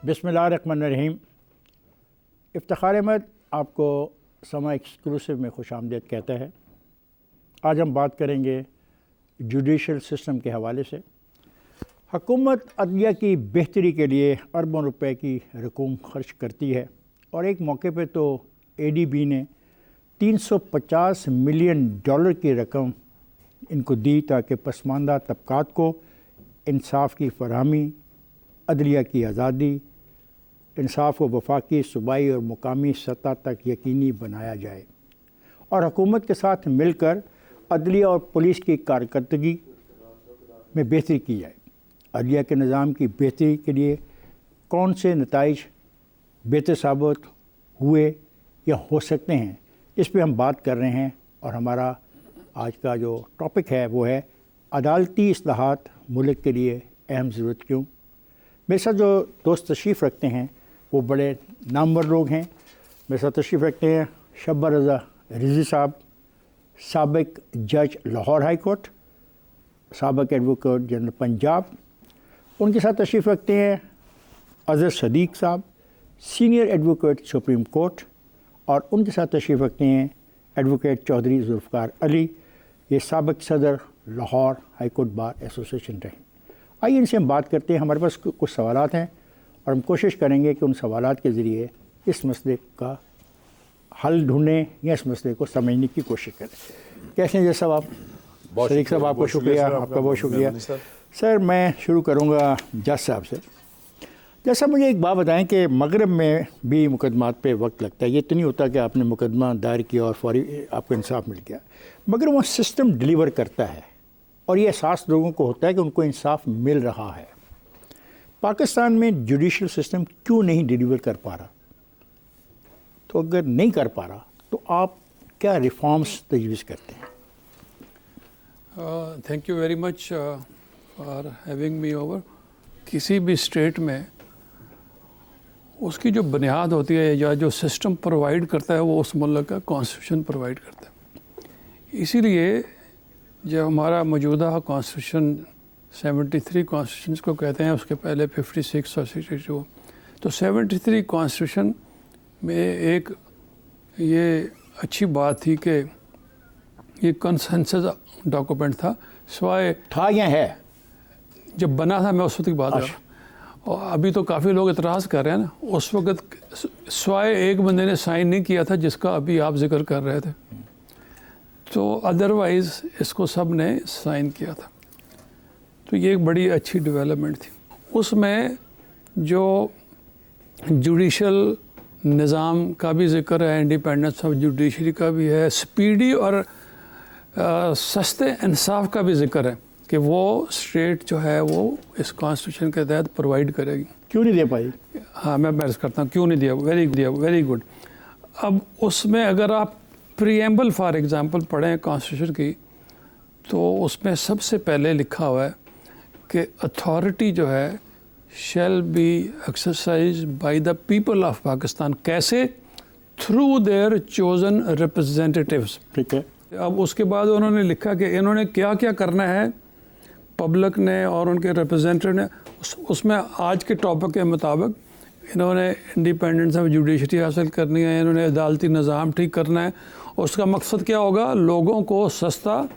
बिस्मिल्लाहिर्रहमानिर्रहीम। इफ्तिखार अहमद आपको समा एक्सक्लूसिव में खुश आमदीद कहता है। आज हम बात करेंगे जुडिशल सिस्टम के हवाले से। हुकूमत अदलिया की बेहतरी के लिए अरबों रुपए की रकूम खर्च करती है और एक मौके पे तो ADB ने $350 मिलियन की रकम इनको दी ताकि पसमानदा तबकात को इंसाफ की फरहमी, अदलिया की आज़ादी, इंसाफ को वफाकी, सूबाई और मुकामी सतह तक यकीनी बनाया जाए और हुकूमत के साथ मिलकर अदलिया और पुलिस की कारकर्दगी में बेहतरी की जाए। अदलिया के निज़ाम की बेहतरी के लिए कौन से नताइज बेहतर साबित हुए या हो सकते हैं, इस पर हम बात कर रहे हैं। और हमारा आज का जो टॉपिक है वो है अदालती इस्लाहात मुल्क के लिए अहम ज़रूरत क्यों। मेरे साथ जो दोस्त तशरीफ़ रखते हैं वो बड़े नामवर लोग हैं। मेरे साथ तशरीफ़ रखते हैं शब्बा रज़ा रिज़वी साहब, साबिक जज लाहौर हाई कोर्ट, साबिक एडवोकेट जनरल पंजाब। उनके साथ तशरीफ़ रखते हैं अज़हर सदीक़ साहब, सीनियर एडवोकेट सुप्रीम कोर्ट, और उनके साथ तशरीफ़ रखते हैं एडवोकेट चौधरी जुल्फ़िकार अली, ये साबिक सदर Lahore high court bar association रहे। आइए इनसे हम बात करते हैं। हमारे पास कुछ सवालात हैं और हम कोशिश करेंगे कि उन सवालात के ज़रिए इस मसले का हल ढूंढें या इस मसले को समझने की कोशिश करें। कैसे हैं जज साहब आप? सदीक़ साहब आपको शुक्रिया, आपका बहुत शुक्रिया। सर मैं शुरू करूँगा जज साहब से। जज साहब मुझे एक बात बताएं कि मगरब में भी मुकदमात पे वक्त लगता है। ये तो नहीं होता कि आपने मुकदमा दायर किया और फौरी आपको इंसाफ मिल गया, मगर वो सिस्टम डिलीवर करता है और ये एहसास लोगों को होता है कि उनको इंसाफ मिल रहा है। पाकिस्तान में जुडिशल सिस्टम क्यों नहीं डिलीवर कर पा रहा? तो अगर नहीं कर पा रहा तो आप क्या रिफॉर्म्स तजवीज़ करते हैं? Thank you very much for having me over. किसी भी स्टेट में उसकी जो बुनियाद होती है या जो सिस्टम प्रोवाइड करता है वो उस मुल्क का कॉन्स्टिट्यूशन प्रोवाइड करता है। इसीलिए जो हमारा मौजूदा कॉन्स्टिट्यूशन 73 कॉन्स्टिट्यूशन को कहते हैं, उसके पहले 56 और 62, तो 73 कॉन्स्टिट्यूशन में एक ये अच्छी बात थी कि ये कंसेंसस डॉक्यूमेंट था। स्वाय था या है? जब बना था, मैं उस वक्त की बात कर रहा हूँ, और अभी तो काफ़ी लोग इतराज़ कर रहे हैं ना। उस वक्त स्वाय एक बंदे ने साइन नहीं किया था जिसका अभी आप जिक्र कर रहे थे, तो अदरवाइज़ इसको सब ने साइन किया था। तो ये एक बड़ी अच्छी डेवलपमेंट थी। उसमें जो जुडिशल निज़ाम का भी जिक्र है, इंडिपेंडेंस ऑफ जुडिशरी का भी है, स्पीडी और सस्ते इंसाफ का भी जिक्र है कि वो स्टेट जो है वो इस कॉन्स्टिट्यूशन के तहत प्रोवाइड करेगी। क्यों नहीं दे पाई? हाँ, मैं बहस करता हूँ क्यों नहीं दिया। Very good. अब उसमें अगर आप प्रीएम्बल फॉर एग्जांपल पढ़ें कॉन्स्टिट्यूशन की, तो उसमें सबसे पहले लिखा हुआ है कि अथॉरिटी जो है shall be exercise by the people of Pakistan. कैसे? Through their chosen representatives. ठीक है। अब उसके बाद उन्होंने लिखा कि इन्होंने क्या क्या करना है पब्लिक ने और उनके रिप्रेजेंटेटिव ने। उसमें आज के टॉपिक के मुताबिक इन्होंने इंडिपेंडेंस ऑफ जुडिशरी हासिल करनी है, इन्होंने अदालती निज़ाम ठीक करना है। उसका मकसद क्या होगा? लोगों को सस्ता,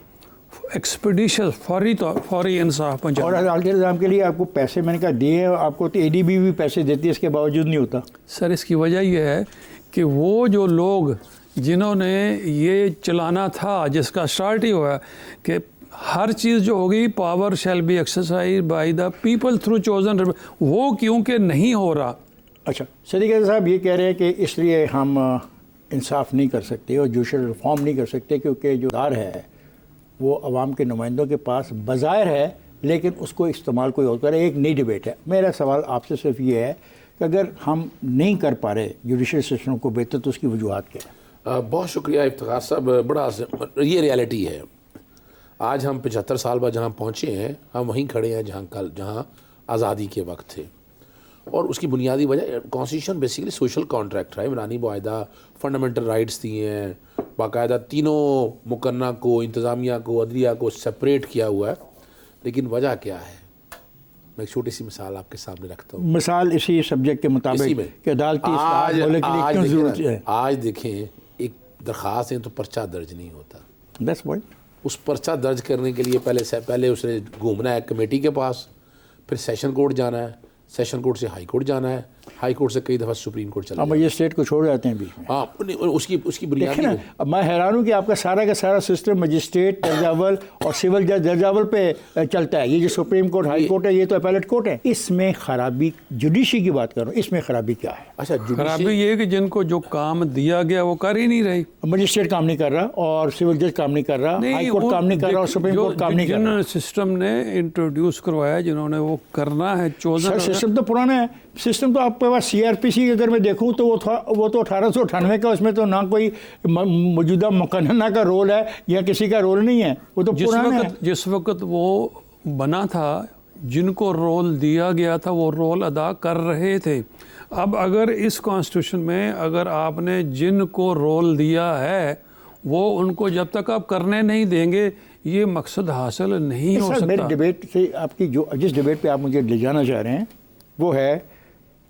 एक्सपीडिशियस, फौरी इंसाफ पहुँचाना। और अदालती निज़ाम के लिए आपको पैसे मैंने कहा दिए, आपको तो ADB भी पैसे देती है, इसके बावजूद नहीं होता। सर इसकी वजह यह है कि वो जो लोग जिन्होंने ये चलाना था, जिसका स्टार्ट ही हुआ कि हर चीज़ जो होगी power shell be exercise by the people through chosen, वो क्योंकि नहीं हो रहा। अच्छा, सदीक़ साहब ये कह रहे हैं कि इसलिए हम इंसाफ नहीं कर सकते और जुडिशल रिफॉर्म नहीं कर सकते क्योंकि जो दार है वो अवाम के नुमाइंदों के पास बज़ाहिर है, लेकिन उसको इस्तेमाल कोई और करे। एक नई डिबेट है। मेरा सवाल आपसे सिर्फ ये है कि अगर हम नहीं कर पा रहे जुडिशल सिस्टम को बेहतर, तो उसकी वजूहत क्या है? बहुत शुक्रिया इफ्तिखार साहब। बड़ा ये रियलिटी है। आज हम 75 साल बाद जहाँ पहुँचे हैं, हम वहीं खड़े हैं जहाँ आज़ादी के वक्त थे। और उसकी बुनियादी वजह कॉन्स्टिट्यूशन बेसिकली सोशल कॉन्ट्रैक्ट है। इमरानी बाकायदा फंडामेंटल राइट्स दिए हैं, बाकायदा तीनों मुकन्ना को, इंतज़ामिया को, अदलिया को सेपरेट किया हुआ है। लेकिन वजह क्या है? मैं एक छोटी सी मिसाल आपके सामने रखता हूँ। मिसाल इसी सब्जेक्ट के इसी मुताबिक में कि अदालती इस्लाह मुल्क के लिए क्यों ज़रूरत है। आज देखें, एक दरख्वास्त है तो पर्चा दर्ज नहीं होता। That's point. उस पर्चा दर्ज करने के लिए पहले उसने घूमना है कमेटी के पास, फिर सेशन कोर्ट जाना है, सेशन कोर्ट से हाई कोर्ट जाना है, हाई कोर्ट से कई दफ़ा सुप्रीम कोर्ट चला अब मजिस्ट्रेट को छोड़ जाते हैं बीच में। हाँ, उसकी बुनियादी देखिए ना, अब मैं हैरान हूँ कि आपका सारा का सारा सिस्टम मजिस्ट्रेट दर्जावल और सिविल जज दर्जावल पे चलता है। ये जो सुप्रीम कोर्ट हाई कोर्ट है, ये तो अपीलेट कोर्ट है। इसमें खराबी, जुडिशरी की बात कर रहा हूँ, इसमें खराबी क्या है? अच्छा, खराबी ये है कि जिनको जो काम दिया गया वो कर ही नहीं रही। मजिस्ट्रेट काम नहीं कर रहा और सिविल जज काम नहीं कर रहा, हाई कोर्ट काम नहीं कर रहा और सुप्रीम कोर्ट काम नहीं कर रहा। जिन सिस्टम ने इंट्रोड्यूस करवाया, जिन्होंने वो करना है, सर सिस्टम तो पुराना है। सिस्टम तो आपके पास सीआरपीसी अगर मैं देखूं तो वो तो 1898 का, उसमें तो ना कोई मौजूदा मुकन्ना का रोल है या किसी का रोल नहीं है, वो तो पुराना है। जिस वक्त वो बना था, जिनको रोल दिया गया था वो रोल अदा कर रहे थे। अब अगर इस कॉन्स्टिट्यूशन में अगर आपने जिनको रोल दिया है वो उनको जब तक आप करने नहीं देंगे, ये मकसद हासिल नहीं हो सकता। मेरी डिबेट से आपकी जो जिस डिबेट पे आप मुझे ले जाना चाह रहे हैं वो है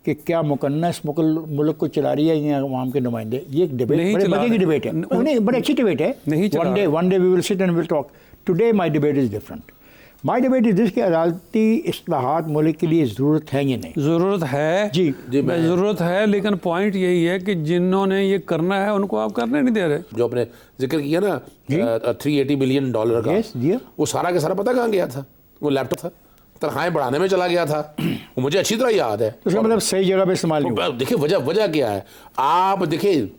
कि क्या मुकन्ना इस मुल्क को चला रही है या अवाम के नुमाइंदे। ये एक डिबेट बड़े मजे की डिबेट है, नहीं बड़ी अच्छी डिबेट है। One day we will sit and will talk. Today my debate is different. My debate is this कि अदालती इस्लाहात मुल्क के लिए ज़रूरत है या नहीं? ज़रूरत है जी, ज़रूरत है, लेकिन पॉइंट यही है कि जिन्होंने ये करना है उनको आप करने नहीं दे रहे। जो आपने जिक्र किया ना $380 बिलियन का, वो सारा का सारा पता कहाँ गया था? वो लैपटॉप था, तनख्वाहें बढ़ाने में चला गया था। वो मुझे अच्छी तरह याद है। उसका मतलब सही जगह पे इस्तेमाल नहीं हुआ। देखिए वजह क्या है, आप देखिए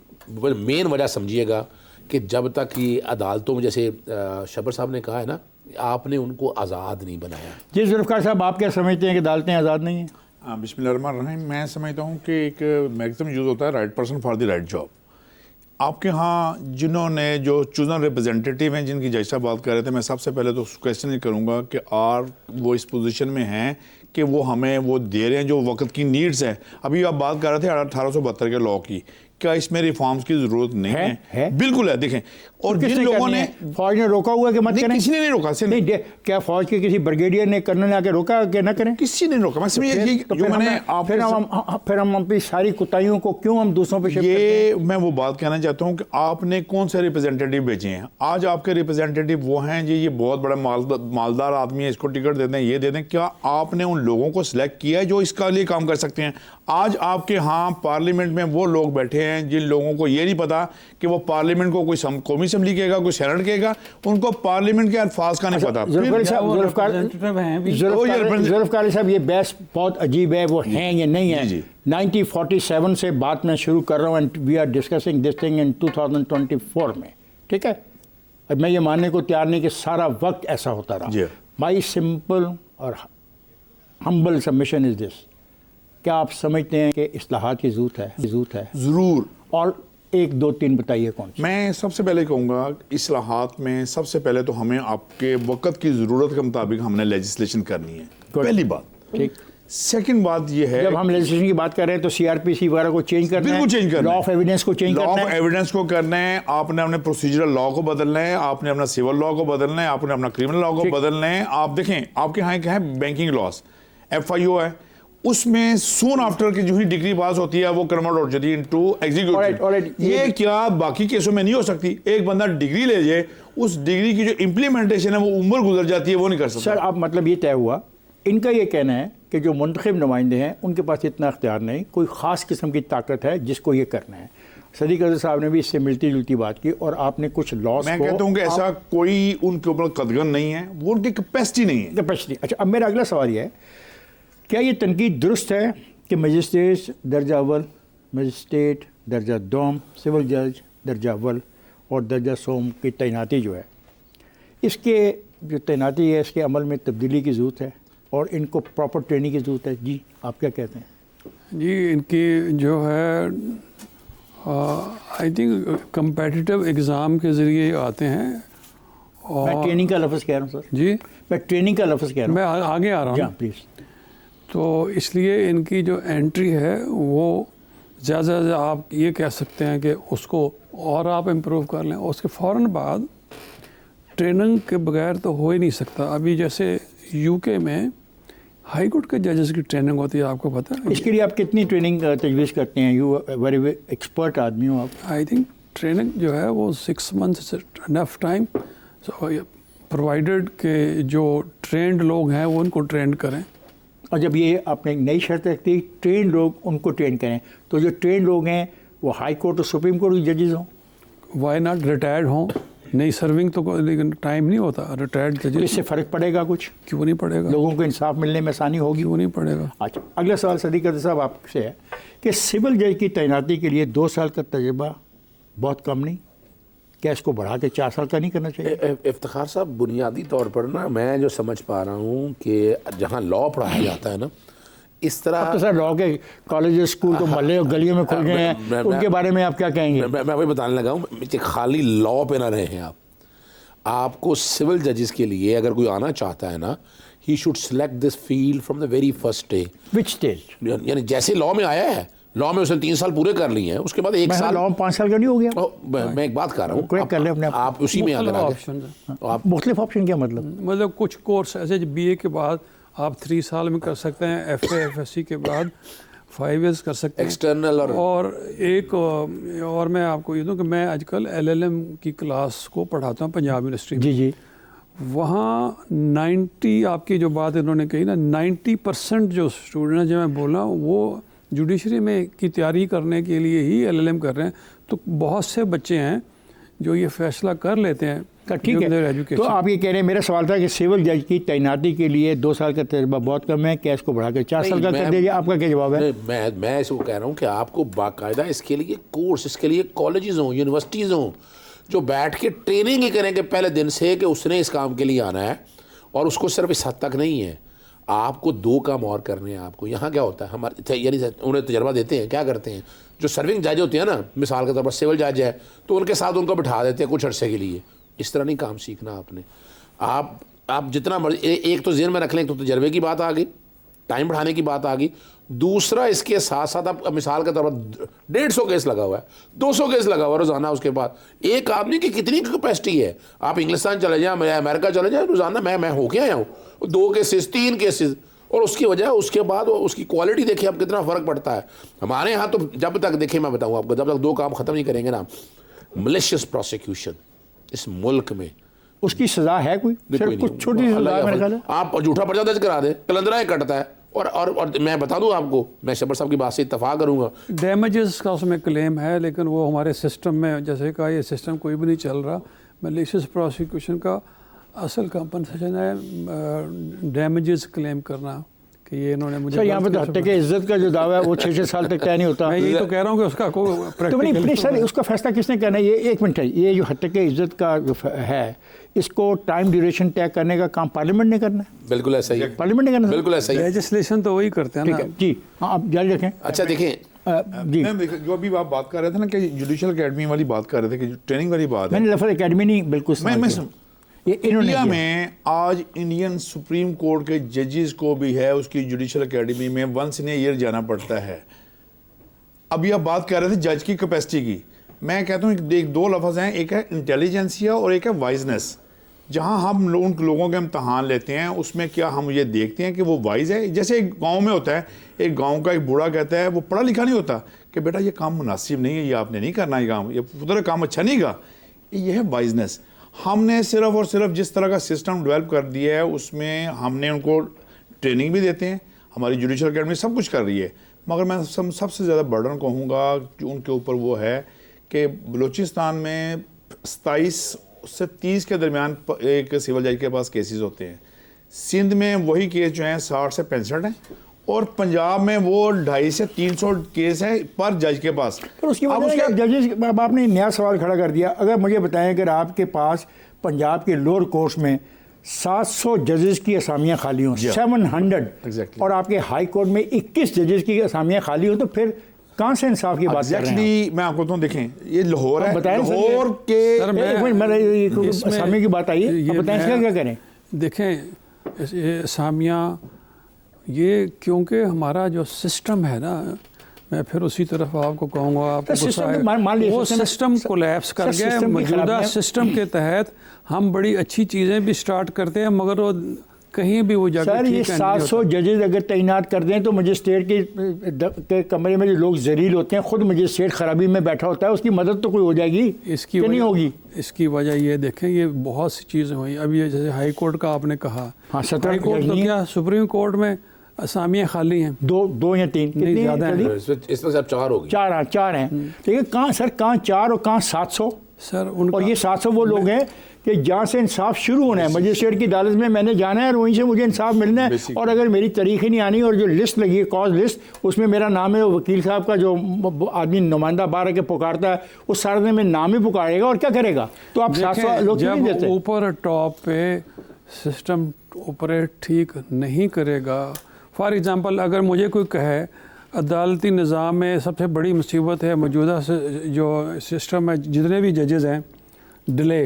मेन वजह समझिएगा कि जब तक ये अदालतों में, जैसे शबर साहब ने कहा है ना, आपने उनको आज़ाद नहीं बनाया। जी जुल्फ़िकार साहब, आप क्या समझते हैं कि अदालतें आज़ाद नहीं हैं? हाँ, बिस्मिल्लाहिर्रहमानिर्रहीम। मैं समझता हूँ कि एक मैक्सिमम यूज़ होता है right person for the right job. आपके यहाँ जिन्होंने जो चूजन रिप्रेजेंटेटिव हैं, जिनकी जज साहब बात कर रहे थे, मैं सबसे पहले तो क्वेश्चन ही करूँगा कि आर वो इस पोजीशन में हैं कि वो हमें वो दे रहे हैं जो वक्त की नीड्स है। अभी आप बात कर रहे थे 1872 के लॉ की, क्या इसमें रिफॉर्म्स की जरूरत नहीं है? बिल्कुल है। देखें, और जिन लोगों ने, फौज ने रोका हुआ कि मत करें? किसी ने नहीं रोका। नहीं, क्या फौज के किसी ब्रिगेडियर ने, कर्नल ने आके रोका कि ना करें? किसी ने रोका। फिर हम अपनी सारी कुताइयों को क्यों हम दूसरों पे शिफ्ट करते हैं? मैं वो बात कहना चाहता हूँ कि आपने कौन से रिप्रेजेंटेटिव भेजे हैं। आज आपके रिप्रेजेंटेटिव वो हैं जी, ये बहुत बड़ा मालदार आदमी है, इसको टिकट दे दें, ये दे दें। क्या आपने उन लोगों को सिलेक्ट किया है जो इसका लिए काम कर सकते हैं? आज आपके यहाँ पार्लियामेंट में वो लोग बैठे हैं जिन लोगों को ये नहीं पता कि वो पार्लियामेंट को कोई कौमी असम्बली कहेगा, कोई सेनेट कहेगा, उनको पार्लियामेंट के अल्फाज का नहीं पता। जुल्फ़िकार साहब, ये बहस बहुत अजीब है, वो हैं या नहीं है? 1947 से बात मैं शुरू कर रहा हूँ and we are discussing this thing in 2024 में, ठीक है? अब मैं ये मानने को तैयार नहीं कि सारा वक्त ऐसा होता रहा। माई सिंपल और हम्बल सबमिशन इज दिस, क्या आप समझते हैं कि इस्लाहात की ज़रूरत है? ज़रूर। और 1, 2, 3 बताइए कौन सी? मैं सबसे पहले कहूँगा इस्लाहात में सबसे पहले तो हमें आपके वक्त की ज़रूरत के मुताबिक हमने लेजिस्लेशन करनी है, पहली बात। ठीक। सेकंड बात ये है, जब हम लेजिस्लेशन की बात कर रहे हैं तो सीआरपीसी वगैरह को चेंज करना है, बिल्कुल चेंज करना है, लॉ ऑफ एविडेंस को चेंज करना है, लॉ ऑफ एविडेंस को करना है, आपने अपने प्रोसीजरल लॉ को बदलना है, आपने अपना सिविल लॉ को बदलना है, आपने अपना क्रिमिनल लॉ को बदलना है। आप देखें, आपके यहाँ क्या है, बैंकिंग लॉस, FIO है, उसमें सून आफ्टर की जो ही डिग्री पास होती है वो कन्वर्ट हो जाती है इनटू एग्जीक्यूटिव। ये क्या बाकी केसों में नहीं हो सकती? एक बंदा डिग्री ले जाए, उस डिग्री की जो इम्प्लीमेंटेशन है वो उम्र गुजर जाती है, वो नहीं कर सकता। सर, आप मतलब ये तय हुआ, इनका ये कहना है कि जो मुंतखब नुमाइंदे हैं उनके पास इतना अख्तियार नहीं, कोई ख़ास किस्म की ताकत है जिसको ये करना है। सदीक अज़हर साहब ने भी इससे मिलती जुलती बात की, और आपने कुछ लॉस, मैं कहता हूँ कि ऐसा कोई उनके ऊपर कदगन नहीं है, वो उनकी कैपेसिटी नहीं है। कैपेसिटी। अच्छा, अब मेरा अगला सवाल ये है, क्या ये तनकीद दुरुस्त है कि मजिस्ट्रेट दर्जा अव्वल, मजिस्ट्रेट दर्जा दोम, सिविल जज दर्जा अव्वल और दर्जा सोम की तैनाती जो है, इसके जो तैनाती है इसके अमल में तब्दीली की ज़रूरत है और इनको प्रॉपर ट्रेनिंग की ज़रूरत है? जी, आप क्या कहते हैं? जी, इनकी जो है आई थिंक कम्पेटिटिव एग्ज़ाम के ज़रिए आते हैं। और मैं ट्रेनिंग का लफ्ज़ कह रहा हूँ सर। जी, मैं ट्रेनिंग का लफ्ज़ कह रहा हूँ। मैं आगे आ रहा हूँ। प्लीज़। तो इसलिए इनकी जो एंट्री है वो ज़्यादा से ज़्यादा आप ये कह सकते हैं कि उसको और आप इम्प्रूव कर लें, उसके फ़ौरन बाद ट्रेनिंग के बगैर तो हो ही नहीं सकता। अभी जैसे UK में हाई कोर्ट के जजेस की ट्रेनिंग होती है, आपको पता है? इसके लिए आप कितनी ट्रेनिंग तजवीज़ करते हैं? यू वेरी एक्सपर्ट आदमी हो आप। आई थिंक ट्रेनिंग जो है वो 6 मंथ्स इनफ टाइम, सो प्रोवाइडेड के जो ट्रेंड लोग हैं वो उनको ट्रेन करें। और जब ये आपने एक नई शर्त रखती है ट्रेन लोग उनको ट्रेन करें, तो जो ट्रेन लोग हैं वो हाई कोर्ट और सुप्रीम कोर्ट के जजेस हों? वाई नॉट रिटायर्ड हों? नहीं सर्विंग तो लेकिन टाइम नहीं होता रिटायर्ड तो जजेस। इससे फ़र्क पड़ेगा कुछ? क्यों नहीं पड़ेगा? लोगों को इंसाफ मिलने में आसानी होगी? क्यों नहीं पड़ेगा? अच्छा, अगला सवाल सदीक अदर साहब आपसे है कि सिविल जज की तैनाती के लिए 2 साल का तजुर्बा बहुत कम नहीं, क्या इसको बढ़ा के 4 साल का नहीं करना चाहिए? इफ्तिखार साहब, बुनियादी तौर पर ना मैं जो समझ पा रहा हूँ कि जहाँ लॉ पढ़ाया जाता है ना, इस तरह अब तो सर लॉ के कॉलेज स्कूल तो मोहल्ले और गलियों में खुल गए हैं, उनके बारे में आप क्या कहेंगे? मैं वही बताने लगा हूँ कि खाली लॉ पे ना रहे हैं आपको सिविल जजेस के लिए अगर कोई आना चाहता है ना, he should select this field from the very first day. Which stage? यानी जैसे लॉ में आया है, लॉ में उसने 3 साल पूरे कर लिए हैं, उसके बाद 1 साल लॉ 5 साल का नहीं हो गया? मैं एक बात कर रहा हूँ, कर ले अपने आप उसी में अगर ऑप्शन आप मुख्तलिफ ऑप्शन क्या मतलब कुछ कोर्स ऐसे BA के बाद आप 3 साल में कर सकते हैं, FA FSC के बाद 5 years कर सकते हैं एक्सटर्नल और एक और मैं आपको ये दूँ कि मैं आजकल LLM की क्लास को पढ़ाता हूँ पंजाब यूनिवर्सिटी में। जी जी, वहाँ 90 आपकी जो बात इन्होंने कही ना, 90% जो स्टूडेंट हैं जो मैं बोल रहा हूँ वो जुडिशरी में की तैयारी करने के लिए ही LLM कर रहे हैं। तो बहुत से बच्चे हैं जो ये फैसला कर लेते हैं। ठीक है, तो आप ये कह रहे हैं, मेरा सवाल था कि सिविल जज की तैनाती के लिए 2 साल का तजुर्बा बहुत कम है, क्या इसको बढ़ा कर 4 साल का कर दीजिए? आपका क्या जवाब है? मैं इसको कह रहा हूँ कि आपको बाकायदा इसके लिए कोर्स, इसके लिए कॉलेजेस हों, यूनिवर्सिटीज़ हों, जो बैठ के ट्रेनिंग ही करें कि पहले दिन से कि उसने इस काम के लिए आना है, और उसको सिर्फ इस हद तक नहीं है, आपको 2 काम और करने हैं। आपको यहाँ क्या होता है, हमारे यानी उन्हें तजर्बा देते हैं, क्या करते हैं, जो सर्विंग जज होते हैं ना, मिसाल के तौर पर सिविल जज है तो उनके साथ उनको बिठा देते हैं कुछ अरसे के लिए। इस तरह नहीं काम सीखना आपने। आप जितना मर्जी, एक तो ज़हन में रख लें, एक तो तजर्बे की बात आ गई, टाइम बढ़ाने की बात आ गई, दूसरा इसके साथ साथ आप मिसाल के तौर पर 150 केस लगा हुआ है, 200 केस लगा हुआ है रोज़ाना, उसके बाद एक आदमी की कितनी कैपेसिटी है? आप इंग्लिस्तान चले जाएँ, अमेरिका चले जाएँ, रोज़ाना मैं होके आया हूँ 2 केसेस 3 केसेस, और उसकी वजह उसके बाद उसकी क्वालिटी देखिए आप कितना फ़र्क पड़ता है। हमारे यहाँ तो जब तक देखिए मैं बताऊँ आपको, जब तक 2 काम ख़त्म नहीं करेंगे ना, मलिशियस प्रोसिक्यूशन इस मुल्क में, उसकी सज़ा है कोई? सिर्फ कुछ छोटी सज़ा है मेरे ख्याल है। आप झूठा पर्चा दर्ज करा दे, कलंदरा ही कटता है। और मैं बता दूं आपको, मैं शबर साहब की बात से इत्तफाक करूंगा, डैमेजेस का उसमें क्लेम है, लेकिन वो हमारे सिस्टम में, जैसे कहा, ये सिस्टम कोई भी नहीं चल रहा। मैलिशियस प्रोसिक्यूशन का असल कंपनसेशन है डैमेजेस क्लेम करना कि ये इन्होंने मुझे। यहाँ पे तो हत्या के इज्जत का जो दावा है वो 6-6 साल तक तय नहीं होता। मैं यही तो कह रहा हूँ कि उसका तो नहीं सर, उसका फैसला किसने करना है? ये 1 मिनट है, ये जो हत्या के इज्जत का जो है, इसको टाइम ड्यूरेशन तय करने का काम पार्लियामेंट ने करना है? बिल्कुल ऐसा ही है, पार्लियामेंट ने करना है, बिल्कुल ऐसा ही है। लेजिस्लेशन तो वही करते हैं ना। जी हाँ, आप जारी रखें। अच्छा देखें जी, जो अभी आप बात कर रहे थे ना कि जुडिशल अकेडमी वाली बात कर रहे थे, कि ट्रेनिंग वाली बात है, मैंने लफ्ज़ एकेडमी नहीं बिल्कुल ये इन्होंने इंडिया किया। में आज इंडियन सुप्रीम कोर्ट के जजेस को भी है उसकी जुडिशल एकेडमी में वंस इन ए ईयर जाना पड़ता है। अभी आप बात कर रहे थे जज की कैपेसिटी की, मैं कहता हूँ 2 लफ्ज़ हैं, एक है इंटेलिजेंसिया और एक है वाइजनेस। जहाँ हम उन लोगों के इम्तहान लेते हैं उसमें क्या हम ये देखते हैं कि वो वाइज है? जैसे एक गाँव में होता है, एक गाँव का एक बूढ़ा कहता है, वो पढ़ा लिखा नहीं होता, कि बेटा ये काम मुनासिब नहीं है, ये आपने नहीं करना, ये काम, ये उधर काम अच्छा नहीं गा। ये है वाइजनेस। हमने सिर्फ और सिर्फ जिस तरह का सिस्टम डेवलप कर दिया है उसमें हमने उनको ट्रेनिंग भी देते हैं, हमारी जुडिशल अकेडमी सब कुछ कर रही है, मगर मैं सबसे ज़्यादा बर्डन कहूँगा कि उनके ऊपर वो है कि बलूचिस्तान में 27 से 30 के दरमियान एक सिविल जज के पास केसेस होते हैं। सिंध में वही केस जो हैं 60 से 65 हैं, और पंजाब में वो 250 से 300 केस है पर जज के पास। पर उसकी वजह जजेस, अब आपने नया सवाल खड़ा कर दिया। अगर मुझे बताएं, अगर आपके पास पंजाब के लोअर कोर्ट्स में 700 जजेस की असामियाँ खाली हों, 700, Exactly. और आपके हाई कोर्ट में 21 जजेस की असामियाँ खाली हों, तो फिर कहाँ से इंसाफ की बात कर रहे हैं? मैं आपको तो देखें, ये लाहौर है, बताएं लाहौर के असामियों की बात आई है, बताएं इसका क्या करें? देखें असामियाँ, ये क्योंकि हमारा जो सिस्टम है ना, मैं फिर उसी तरफ आपको कहूँगा, आपको वो सिस्टम कोलैप्स कर गया है। मौजूदा सिस्टम के तहत हम बड़ी अच्छी चीज़ें भी स्टार्ट करते हैं, मगर वो कहीं भी वो जाकर सर ये 700 जजेस अगर तैनात कर दें तो मजिस्ट्रेट के कमरे में जो लोग जलील होते हैं, खुद मजिस्ट्रेट खराबी में बैठा होता है, उसकी मदद तो कोई हो जाएगी, इसकी नहीं होगी। इसकी वजह ये देखें, ये बहुत सी चीज़ें हुई। अब ये जैसे हाई कोर्ट का आपने कहा, हाँ, 17 हाई कोर्ट तो क्या, सुप्रीम कोर्ट में असामियाँ खाली हैं, दो या तीन, नहीं, ज़्यादा हैं। इसमें से अब 4 होगी। चार हैं। ठीक है, कहाँ सर, कहाँ 4 और कहाँ 700? सर उनका, और ये 700 वो लोग हैं कि जहाँ से इंसाफ शुरू होना है, मजिस्ट्रेट की अदालत में मैंने जाना है और वहीं से मुझे इंसाफ मिलना है। और अगर मेरी तारीख ही नहीं आनी और जो लिस्ट लगी है, कॉज लिस्ट, उसमें मेरा नाम है, वकील साहब का जो आदमी नुमाइंदा बार के पुकारता है, उस सारे दिन में नाम ही पुकारेगा और क्या करेगा? तो आप 700 लोग क्यों नहीं देते? ऊपर टॉप पे सिस्टम ऑपरेट ठीक नहीं करेगा। फॉर एग्ज़ाम्पल, अगर मुझे कोई कहे अदालती निज़ाम में सबसे बड़ी मुसीबत है मौजूदा जो सिस्टम है, जितने भी जजेज़ हैं, डिले,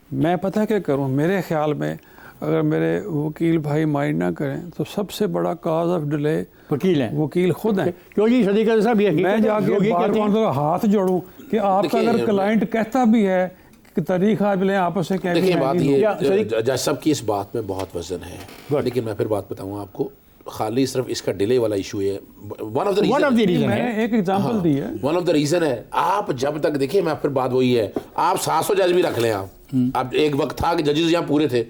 मैं पता क्या करूं? मेरे ख्याल में अगर मेरे वकील भाई माइंड ना करें तो सबसे बड़ा काज ऑफ डिले वकील हैं, वकील खुद हैं। क्यों जी सदीक़त साहब? ये मैं जाके बार बार हाथ जोड़ूं कि आपका अगर क्लाइंट कहता भी है कि तारीख आज लें, आपस से कह देखिए बात ये, जज साहब की इस बात में बहुत वजन है, लेकिन मैं फिर बात बताऊँ आपको, खाली सिर्फ इसका डिले वाला इशू है, वन ऑफ द रीजन। मैंने एक एग्जांपल दी है, वन ऑफ द रीजन है। आप जब तक देखिए, मैं फिर बात वही है, आप 700 जज भी रख लें आप, अब एक वक्त था कि जजेस यहाँ पूरे थे,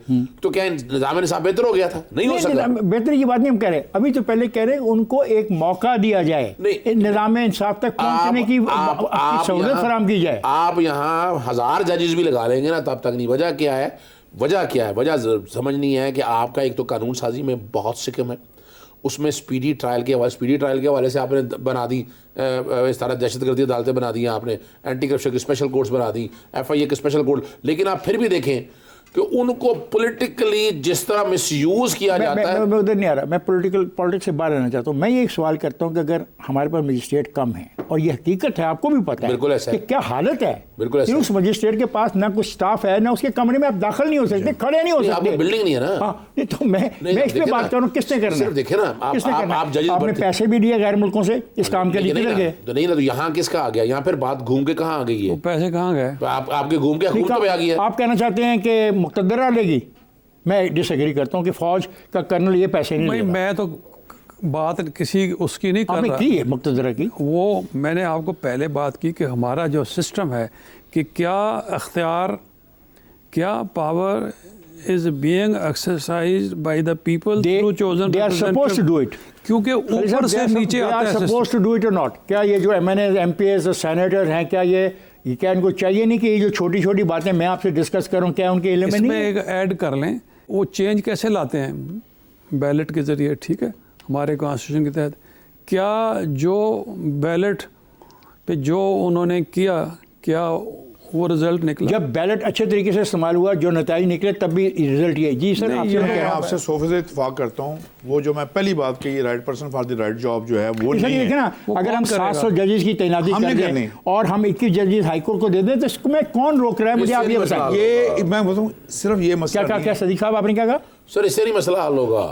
तो क्या निज़ाम इंसाफ बेहतर हो गया था? नहीं हो सकता। बेहतर की बात नहीं हम कह रहे, अभी तो पहले कह रहे उनको एक मौका दिया जाए, निज़ाम इंसाफ तक पहुंचने की सहूलत फराहम की जाए। आप यहाँ 1000 जजेस भी लगा लेंगे ना, तब तक नहीं। वजह क्या है? वजह समझनी है कि आपका एक तो कानून साजी में बहुत सिकम है, उसमें स्पीडी ट्रायल के हवाले से आपने बना दी, इस तरह दहशतगर्दी अदालतें बना दी हैं आपने, एंटी करप्शन की स्पेशल कोर्ट्स बना दी, FIA के स्पेशल कोर्ट, लेकिन आप फिर भी देखें कि उनको पॉलिटिकली जिस तरह मिसयूज किया जाता है। मैं उधर नहीं आ रहा, मैं पॉलिटिक्स से बाहर रहना चाहता हूँ। मैं ये एक सवाल करता हूँ कि अगर हमारे पास मजिस्ट्रेट कम है, और ये हकीकत है, आपको भी पता है बिल्कुल ऐसा कि है, क्या हालत है, बिल्कुल ऐसा उस मजिस्ट्रेट के पास ना कुछ स्टाफ है, ना उसके कमरे में आप दाखिल नहीं हो सकते, खड़े नहीं हो सकते, बिल्डिंग नहीं है ना। हाँ, तो मैं इस पे बात कर रहा हूँ, किसने करना? देखिए ना, आपने पैसे भी दिए गैर मुल्कों से इस काम के लिए, किधर गए? तो नहीं ना, तो यहाँ किसका आ गया? यहाँ फिर बात घूम के कहाँ आ गई है? पैसे कहाँ गए? आपके घूम के हुकूमत पे आ गई है। आप कहना चाहते हैं कि मुक़द्दरा लेगी? मैं डिसएग्री करता हूँ कि फौज का कर्नल ये पैसे नहीं लेगा। मैं तो बात किसी उसकी नहीं कर रहा, की है मुक़द्दरा की, वो मैंने आपको पहले बात की कि हमारा जो सिस्टम है कि क्या अख्तियार, क्या power is being exercised by the people through chosen they are supposed to do it, क्योंकि ऊपर से नीचे आता है सपोज्ड टू डू इट और नॉट। क्या ये जो MNA MPs सेनेटर हैं, क्या ये क्या इनको चाहिए नहीं कि ये जो छोटी छोटी बातें मैं आपसे डिस्कस करूं, क्या उनके इल्म में नहीं? इसमें एक ऐड कर लें, वो चेंज कैसे लाते हैं? बैलेट के ज़रिए, ठीक है, हमारे कॉन्स्टिट्यूशन के तहत। क्या जो बैलेट पे जो उन्होंने किया, क्या वो रिजल्ट निकला? जब बैलेट अच्छे तरीके से इस्तेमाल हुआ, जो नतीजे निकले, तब भी रिजल्ट ये। जी सर, आपसे 100% इत्तेफाक करता हूँ। वो जो मैं पहली बात कही, right person for the right job जो है वो नहीं है ना। अगर हम 700 जजेस की तैनाती कर दें और हम 21 जजेस हाईकोर्ट को दे दें, तो इसको मैं कौन रोक रहा है? मुझे आप ये बताइए। ये मैं बताऊँ, सिर्फ ये मसला क्या सदीक साहब आपने क्या कहा? सर इससे नहीं मसला हल होगा,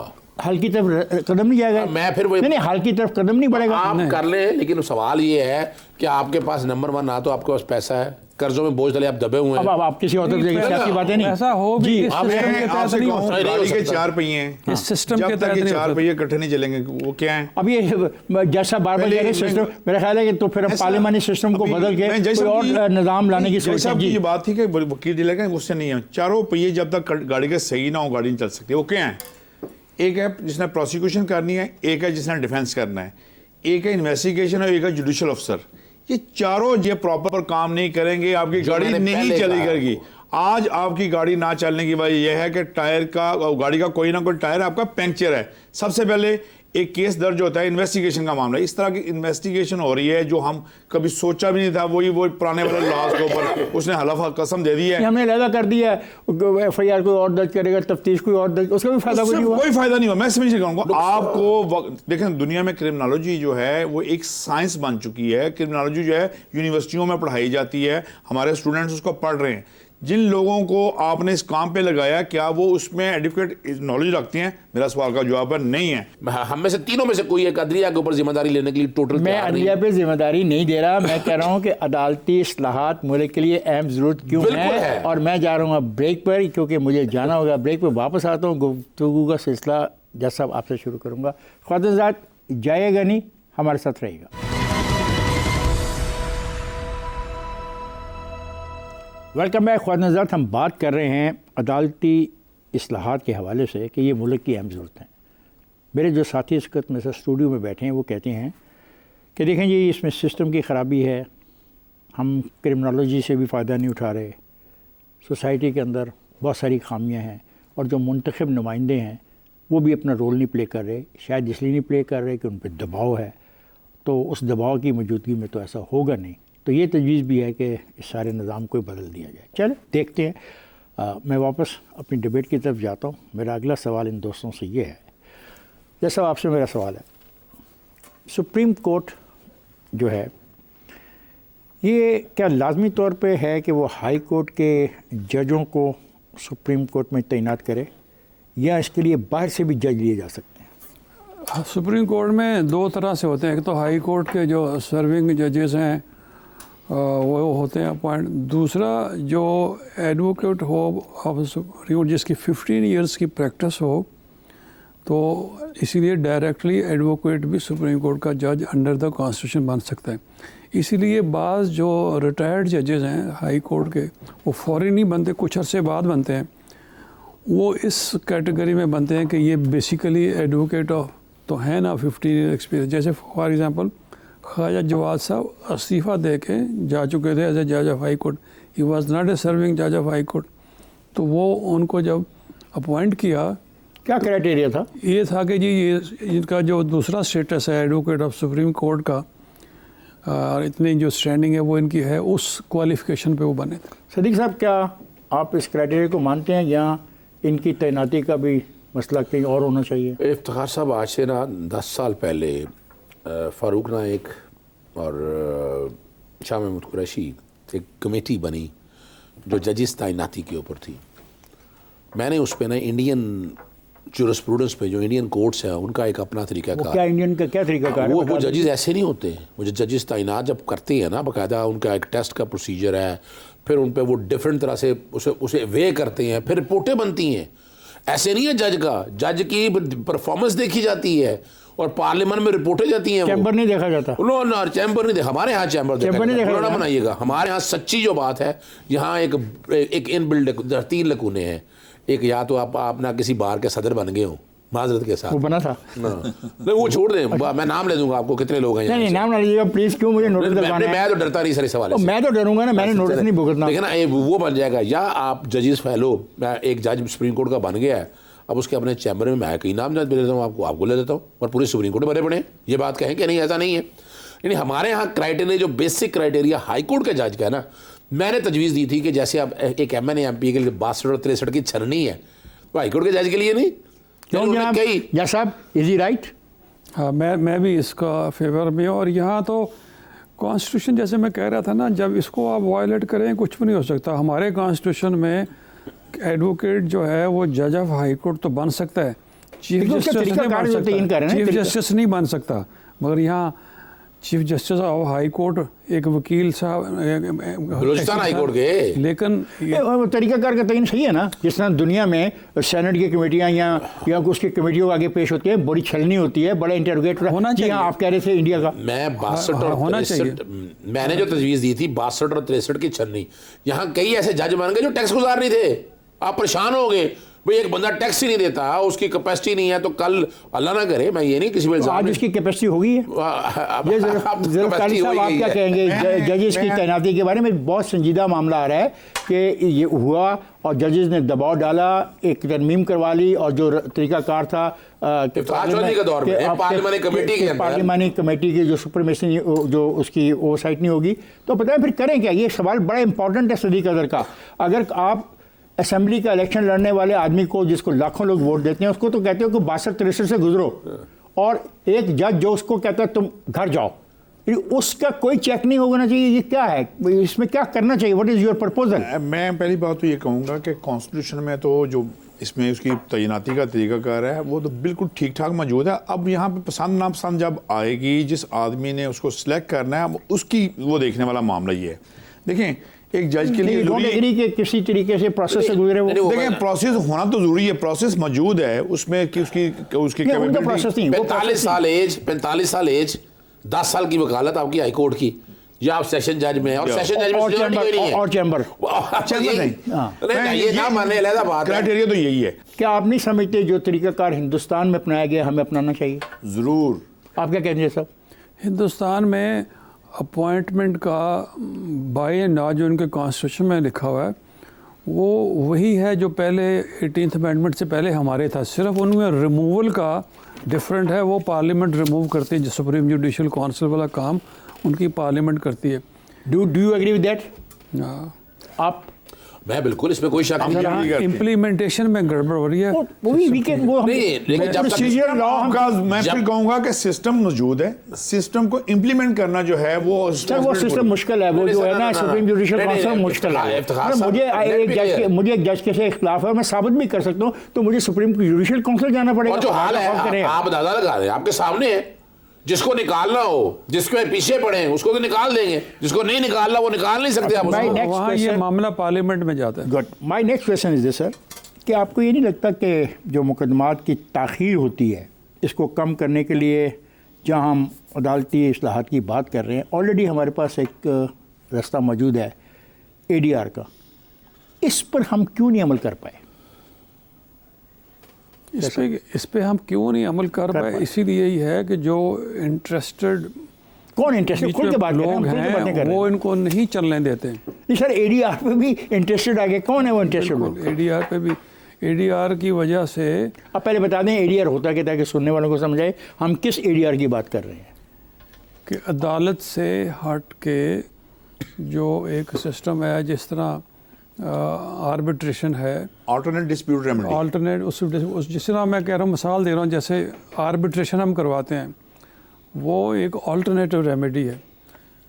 हल की तरफ कदम नहीं जाएगा। मैं फिर नहीं, हल की तरफ कदम नहीं बढ़ेगा। आप कर लें, लेकिन सवाल ये है कि आपके पास नंबर 1 ना तो आपके पास पैसा है, कर्जों में बोझ तले आप दबे हुए हैं। अब आप किसी और तरफ देंगे, सियासी बातें नहीं। ऐसा हो भी इस सिस्टम के तहत नहीं हो सकता। गाड़ी के 4 पहिए हैं, इस सिस्टम के तहत 4 पहिए इकट्ठे नहीं चलेंगे, वो क्या है? अब ये जैसा बार-बार कह रहे सिस्टम, मेरा ख्याल है कि तो फिर हम पार्लियामानी सिस्टम को बदल के कोई और निज़ाम लाने की सोच है। ये बात थी कि वकील डीलर का उससे नहीं है, चारों पहिए जब तक गाड़ी के सही ना हो, गाड़ी नहीं चल सकती। वो क्या है? एक है जिसने प्रोसिक्यूशन करनी है, एक है जिसने डिफेंस करना है, एक है इन्वेस्टिगेशन और एक है जुडिशियल अफसर। ये चारों ये प्रॉपर काम नहीं करेंगे, आपकी गाड़ी नहीं चली करेगी। आज आपकी गाड़ी ना चलने की वजह यह है कि टायर का, गाड़ी का कोई ना कोई टायर आपका पंक्चर है। सबसे पहले एक केस दर्ज होता है, इन्वेस्टिगेशन का मामला। इस तरह की इन्वेस्टिगेशन हो रही है जो हम कभी सोचा भी नहीं था। वही पुराने वाले लॉज के ऊपर उसने हलफ कसम दे दी है, हमने लगा कर दिया, FIR कोई और दर्ज करेगा, तफ्तीश कोई और दर्ज, उसका भी फायदा कोई फायदा नहीं हुआ। मैं समझ नहीं कहूँगा आपको। देखें, दुनिया में क्रिमिनोलॉजी जो है वो एक साइंस बन चुकी है। क्रिमिनोलॉजी जो है यूनिवर्सिटियों में पढ़ाई जाती है, हमारे स्टूडेंट्स उसको पढ़ रहे हैं। जिन लोगों को आपने इस काम पे लगाया, क्या वो उसमें एडिक्वेट नॉलेज रखते हैं? मेरा सवाल का जवाब है नहीं है। हम में से तीनों में से कोई एक अदलिया के ऊपर जिम्मेदारी लेने के लिए टोटल मैं अदलिया पे जिम्मेदारी नहीं दे रहा, मैं कह रहा हूँ कि अदालती इस्लाहात मुल्क के लिए अहम ज़रूरत क्यों है। और मैं जा रहा हूँ अब ब्रेक पर, क्योंकि मुझे जाना होगा। ब्रेक पर वापस आता हूँ, गुफ्तगू का सिलसिला जैसा आपसे शुरू करूँगा। ख्वाजात जाइएगा नहीं, हमारे साथ रहेगा। वेलकम बैक ख्वाजात। हम बात कर रहे हैं अदालती इस्लाहात के हवाले से कि ये मुल्क की अहम ज़रूरत है। मेरे जो साथी इस वक्त में से स्टूडियो में बैठे हैं वो कहते हैं कि देखें जी, इसमें सिस्टम की ख़राबी है, हम क्रिमिनोलॉजी से भी फ़ायदा नहीं उठा रहे, सोसाइटी के अंदर बहुत सारी खामियां हैं, और जो मुंतखब नुमाइंदे हैं वो भी अपना रोल नहीं प्ले कर रहे। शायद इसलिए नहीं प्ले कर रहे कि उन पर दबाव है, तो उस दबाव की मौजूदगी में तो ऐसा होगा नहीं। तो ये तजवीज़ भी है कि इस सारे निज़ाम को बदल दिया जाए। चलो देखते हैं। मैं वापस अपनी डिबेट की तरफ जाता हूँ। मेरा अगला सवाल इन दोस्तों से ये है, जैसा आपसे मेरा सवाल है, सुप्रीम कोर्ट जो है ये क्या लाजमी तौर पे है कि वो हाई कोर्ट के जजों को सुप्रीम कोर्ट में तैनात करे, या इसके लिए बाहर से भी जज लिए जा सकते हैं? सुप्रीम कोर्ट में दो तरह से होते हैं। एक तो हाई कोर्ट के जो सर्विंग जजेस हैं वो होते हैं अपॉइंट। दूसरा जो एडवोकेट हो ऑफ सुप्रीम कोर्ट, जिसकी 15 इयर्स की प्रैक्टिस हो, तो इसीलिए डायरेक्टली एडवोकेट भी सुप्रीम कोर्ट का जज अंडर द कॉन्स्टिट्यूशन बन सकता है। इसीलिए बाज़ जो रिटायर्ड जजेस हैं हाई कोर्ट के, वो फौरी नहीं बनते, कुछ अरसे बाद बनते हैं। वो इस कैटेगरी में बनते हैं कि ये बेसिकली एडवोकेट ऑफ तो है ना, 15 ईयर एक्सपीरियंस। जैसे फॉर एग्ज़ाम्पल ख्वाजा जवाद साहब इस्तीफ़ा दे के जा चुके थे एज ए जज of high court. He was not a serving जज ऑफ हाई कोर्ट। तो वो उनको जब अपॉइंट किया, क्या क्राइटेरिया था? ये था कि जी ये इनका जो दूसरा स्टेटस है एडवोकेट ऑफ सुप्रीम कोर्ट का, और इतनी जो स्टैंडिंग है वो इनकी है, उस क्वालिफ़िकेशन पे वो बने थे। सदीक साहब, क्या आप इस क्राइटेरिया को मानते हैं, या इनकी तैनाती का भी मसला कहीं और होना चाहिए? इफ्तिखार साहब, आज से ना 10 साल पहले फ़ारूक नाइक और शाह महमूद कुरैशी एक कमेटी बनी जो जजिस तैनाती के ऊपर थी। मैंने उस पर ना इंडियन जूरिस्प्रूडेंस पे, जो इंडियन कोर्ट्स हैं, उनका एक अपना तरीका कार। क्या इंडियन का क्या तरीका कार? वो जजेस ऐसे नहीं होते। वो जो जजेस तैनात जब करते हैं ना, बाकायदा उनका एक टेस्ट का प्रोसीजर है, फिर उन पर वो डिफरेंट तरह से उसे वे करते हैं, फिर रिपोर्टें बनती हैं। ऐसे नहीं है जज की परफॉर्मेंस देखी जाती है और पार्लियामेंट में रिपोर्टें जाती हैं। चैम्बर नहीं देखा जाता। नो, चैम्बर नहीं देखा। हमारे यहाँ चैम्बर नहीं देखा बनाइएगा। हमारे यहाँ सच्ची जो बात है, यहाँ एक इनबिल्ड 3 लकूने हैं। एक, या तो आप ना किसी बार के सदर बन गए हो माजरत के साथ, वो बना था। नहीं, वो छोड़ दें, मैं नाम ले दूंगा आपको कितने लोग हैं। नहीं, नाम ना लीजिएगा प्लीज। क्यों मुझे नोटिस करवाना है? मैं तो डरता नहीं सर इस सवाल से। मैं तो डरूंगा ना, मैंने नोटिस नहीं भुगतना। देखिए ना, वो बन जाएगा। या आप जजेस फैलो, मैं एक जज सुप्रीम कोर्ट का बन गया है, अब उसके अपने चैम्बर में मैं कई नाम दे देता हूँ, आपको ले देता हूँ, और पूरे सुप्रीम कोर्ट भरे पड़े। ये बात कहें कि नहीं, ऐसा नहीं है। यानी हमारे यहाँ क्राइटेरिया, जो बेसिक क्राइटेरिया हाई कोर्ट के जज का है ना, मैंने तजवीज़ दी थी कि जैसे अब एक MNA MP के लिए 62 और 63 की छरनी है, तो हाई कोर्ट के जज के लिए नहीं। या साहब, इज ही राइट? हाँ, मैं भी इसका फेवर में हूँ। और यहाँ तो कॉन्स्टिट्यूशन, जैसे मैं कह रहा था ना, जब इसको आप वायलेट करें कुछ भी नहीं हो सकता। हमारे कॉन्स्टिट्यूशन में एडवोकेट जो है वो जज ऑफ हाई कोर्ट तो बन सकता है, चीफ जस्टिस नहीं बन सकता। मगर यहाँ chief justice of high court एक वकील साहब, बलूचिस्तान हाई कोर्ट के, लेकिन तरीकाकार का तयन सही है ना। जिस तरह दुनिया में सेनेट की कमेटियाँ या उसकी कमेटियों के आगे पेश होती है, बड़ी छलनी होती है, बड़ा इंटरोगेट होना चाहिए। आप कह रहे थे इंडिया का। मैं 62 और 63, मैंने जो तजवीज़ दी थी 62 और 63 की छलनी, यहाँ कई ऐसे जज बन गए जो टैक्स गुजार नहीं थे। आप परेशान हो गए भाई, एक बंदा टैक्स ही नहीं देता, उसकी कैपेसिटी नहीं है, तो कल अल्लाह ना करे, मैं ये नहीं किसी तो आज उसकी कैपेसिटी होगी है। ये आप क्या कहेंगे जजेस की तैनाती के बारे में? बहुत संजीदा मामला आ रहा है कि ये हुआ और जजेस ने दबाव डाला, एक तरमीम करवा ली, और जो तरीकाकार था पार्लियामानी कमेटी की जो सुपरमेसी, जो उसकी ओवरसाइट नहीं होगी, तो पता है फिर करें क्या? ये सवाल बड़ा इंपॉर्टेंट है सदीक अदर का। अगर आप असेंबली का इलेक्शन लड़ने वाले आदमी को, जिसको लाखों लोग वोट देते हैं, उसको तो कहते हो कि 62-63 से गुजरो, और एक जज जो उसको कहता है तुम घर जाओ, उसका कोई चेक नहीं होना चाहिए, ये क्या है, इसमें क्या करना चाहिए, व्हाट इज योर प्रपोजल? मैं पहली बात तो ये कहूँगा कि कॉन्स्टिट्यूशन में तो जो इसमें उसकी तैनाती का तरीकाकार है वो तो बिल्कुल ठीक ठाक मौजूद है। अब यहाँ पे पसंद नापसंद जब आएगी, जिस आदमी ने उसको सिलेक्ट करना है, अब उसकी वो देखने वाला मामला ये है। देखें, एक जज के लिए एग्री कि किसी तरीके से प्रोसेस से गुजरे वो, देखें प्रोसेस होना तो जरूरी है, प्रोसेस मौजूद है उसमें कि उसकी प्रोसेस नहीं, 45 साल एज 10 साल की वकालत आपकी हाई कोर्ट की, या आप सेशन जज में, और सेशन जज में और चैम्बर नहीं, ये ना माने अलग बात है। क्राइटेरिया तो यही है। क्या आप नहीं समझते जो तरीकाकार हिंदुस्तान में अपनाया गया हमें अपनाना चाहिए? जरूर। आप क्या कहेंगे सब? हिंदुस्तान में अपॉइंटमेंट का बाय ना जो उनके कॉन्स्टिट्यूशन में लिखा हुआ है वो वही है जो पहले 18th अमेंडमेंट से पहले हमारे था, सिर्फ उनमें रिमूवल का डिफरेंट है। वो पार्लियामेंट रिमूव करती है, जो सुप्रीम जुडिशल काउंसिल वाला काम उनकी पार्लियामेंट करती है। Do you agree with that? आप? मैं बिल्कुल, इसमें कोई शक नहीं। इम्प्लीमेंटेशन में गड़बड़ हो रही है। मैं फिर कहूंगा कि सिस्टम मौजूद है, सिस्टम को इम्प्लीमेंट करना जो है वो सिस्टम मुश्किल है, वो जो है ना सुप्रीम जुडिशल काउंसिल मुश्किल है। मुझे एक जज के से इख्तिलाफ है, मैं साबित भी कर सकता हूँ, तो मुझे सुप्रीम जुडिशल काउंसिल जाना पड़ेगा। जो हाल है आप दादा लगा रहे हैं, आपके सामने है। जिसको निकालना हो, जिसके पीछे पड़े हैं उसको तो निकाल देंगे, जिसको नहीं निकालना वो निकाल नहीं सकते आप उसको। वहाँ ये मामला पार्लियामेंट में जाता है। Good. My next question is this sir, कि आपको ये नहीं लगता कि जो मुकदमात की ताख़ीर होती है इसको कम करने के लिए, जहाँ हम अदालती इस्लाहात की बात कर रहे हैं, ऑलरेडी हमारे पास एक रास्ता मौजूद है ADR का, इस पर हम क्यों नहीं अमल कर पाए? इस पे हम क्यों नहीं अमल कर पाए? इसीलिए ही है कि जो इंटरेस्टेड कौन इंटरेस्टेड खुल के बात लोग हैं वो इनको नहीं चलने देते। नहीं सर, ADR पे भी इंटरेस्टेड आगे कौन है वो इंटरेस्टेड लोग? ADR पे भी, ADR की वजह से आप पहले बता दें ADR होता क्या, ताकि सुनने वालों को समझाए हम किस ADR की बात कर रहे हैं। कि अदालत से हट के जो एक सिस्टम है, जिस तरह आर्बिट्रेशन है, अल्टरनेट डिस्प्यूट रेमेडी, अल्टरनेट उस जिस तरह मैं कह रहा हूँ, मिसाल दे रहा हूँ, जैसे आर्बिट्रेशन हम करवाते हैं वो एक अल्टरनेटिव रेमेडी है।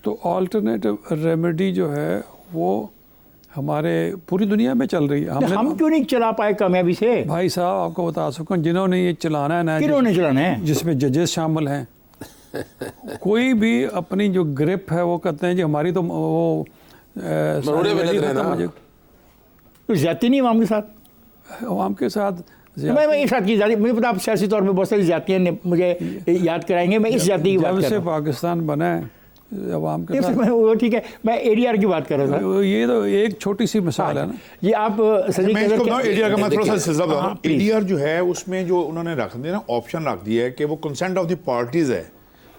तो अल्टरनेटिव रेमेडी जो है वो हमारे पूरी दुनिया में चल रही है। हम क्यों नहीं चला पाए कामयाबी से? भाई साहब आपको बता सकूँ, जिन्होंने ये चलाना है ना, किन्होंने चलाना है, जिसमें जजेस शामिल हैं, कोई भी अपनी जो ग्रिप है वो कहते हैं जी हमारी तो वो तो ज्यादती नहीं अवाम के साथ, अवाम के साथ मैं एक साथ की जाती, मुझे पता आप सियासी तौर पे बहुत सारी जातियाँ मुझे याद कराएंगे, मैं इस जाति की बात कर रहा हूँ। जब से पाकिस्तान बना है अवाम के साथ, वो ठीक है, मैं ADR की बात कर रहा था। ये तो एक छोटी सी मिसाल है ना। ये आप ADR का मैं थोड़ा सा सिलसिला बता रहा हूँ। ADR जो है उसमें जो उन्होंने रख दिया ना, ऑप्शन रख दिया है कि वो कंसेंट ऑफ द पार्टीज है,